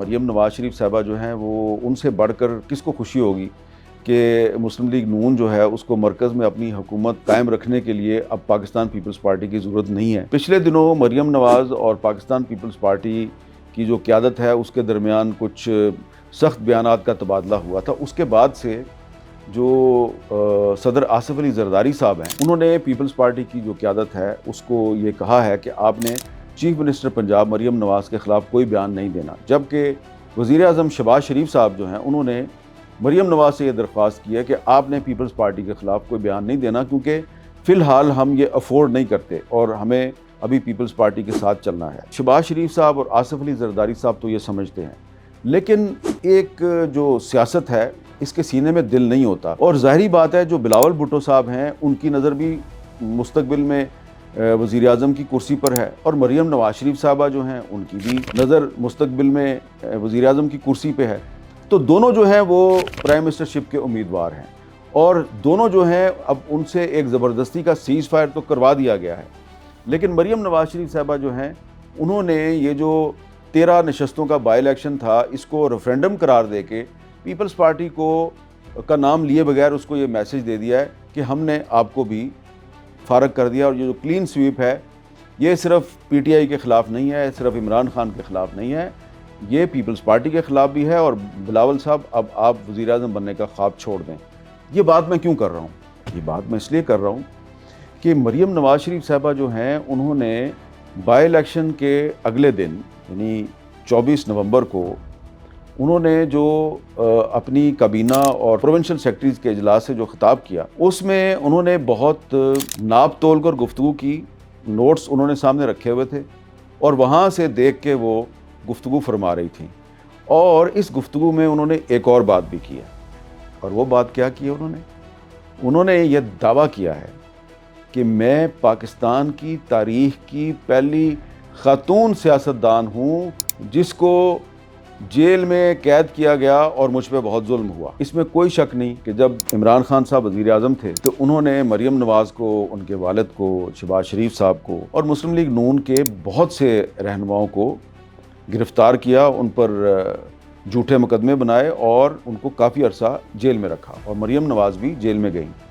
مریم نواز شریف صاحبہ جو ہیں وہ ان سے بڑھ کر کس کو خوشی ہوگی کہ مسلم لیگ نون جو ہے اس کو مرکز میں اپنی حکومت قائم رکھنے کے لیے اب پاکستان پیپلز پارٹی کی ضرورت نہیں ہے۔ پچھلے دنوں مریم نواز اور پاکستان پیپلز پارٹی کی جو قیادت ہے اس کے درمیان کچھ سخت بیانات کا تبادلہ ہوا تھا۔ اس کے بعد سے جو صدر آصف علی زرداری صاحب ہیں انہوں نے پیپلز پارٹی کی جو قیادت ہے اس کو یہ کہا ہے کہ آپ نے چیف منسٹر پنجاب مریم نواز کے خلاف کوئی بیان نہیں دینا، جبکہ وزیر اعظم شہباز شریف صاحب جو ہیں انہوں نے مریم نواز سے یہ درخواست کی ہے کہ آپ نے پیپلز پارٹی کے خلاف کوئی بیان نہیں دینا، کیونکہ فی الحال ہم یہ افورڈ نہیں کرتے اور ہمیں ابھی پیپلز پارٹی کے ساتھ چلنا ہے۔ شہباز شریف صاحب اور آصف علی زرداری صاحب تو یہ سمجھتے ہیں، لیکن ایک جو سیاست ہے اس کے سینے میں دل نہیں ہوتا، اور ظاہری بات ہے جو بلاول بھٹو صاحب ہیں ان کی نظر بھی مستقبل میں وزیر اعظم کی کرسی پر ہے، اور مریم نواز شریف صاحبہ جو ہیں ان کی بھی نظر مستقبل میں وزیر اعظم کی کرسی پہ ہے۔ تو دونوں جو ہیں وہ پرائم منسٹرشپ کے امیدوار ہیں، اور دونوں جو ہیں اب ان سے ایک زبردستی کا سیز فائر تو کروا دیا گیا ہے، لیکن مریم نواز شریف صاحبہ جو ہیں انہوں نے یہ جو 13 نشستوں کا بائی الیکشن تھا اس کو ریفرینڈم قرار دے کے پیپلز پارٹی کا نام لیے بغیر اس کو یہ میسج دے دیا ہے کہ ہم نے آپ کو بھی فارغ کر دیا، اور یہ جو کلین سویپ ہے یہ صرف پی ٹی آئی کے خلاف نہیں ہے، صرف عمران خان کے خلاف نہیں ہے، یہ پیپلز پارٹی کے خلاف بھی ہے، اور بلاول صاحب اب آپ وزیر اعظم بننے کا خواب چھوڑ دیں۔ یہ بات میں کیوں کر رہا ہوں؟ یہ بات میں اس لیے کر رہا ہوں کہ مریم نواز شریف صاحبہ جو ہیں انہوں نے بائی الیکشن کے اگلے دن یعنی 24 نومبر کو انہوں نے جو اپنی کابینہ اور پروونشل سیکرٹریز کے اجلاس سے جو خطاب کیا اس میں انہوں نے بہت ناپ تول کر گفتگو کی، نوٹس انہوں نے سامنے رکھے ہوئے تھے اور وہاں سے دیکھ کے وہ گفتگو فرما رہی تھیں، اور اس گفتگو میں انہوں نے ایک اور بات بھی کی ہے، اور وہ بات کیا کی ہے انہوں نے یہ دعویٰ کیا ہے کہ میں پاکستان کی تاریخ کی پہلی خاتون سیاستدان ہوں جس کو جیل میں قید کیا گیا اور مجھ پہ بہت ظلم ہوا۔ اس میں کوئی شک نہیں کہ جب عمران خان صاحب وزیر اعظم تھے تو انہوں نے مریم نواز کو، ان کے والد کو، شہباز شریف صاحب کو اور مسلم لیگ نون کے بہت سے رہنماؤں کو گرفتار کیا، ان پر جھوٹے مقدمے بنائے اور ان کو کافی عرصہ جیل میں رکھا، اور مریم نواز بھی جیل میں گئیں۔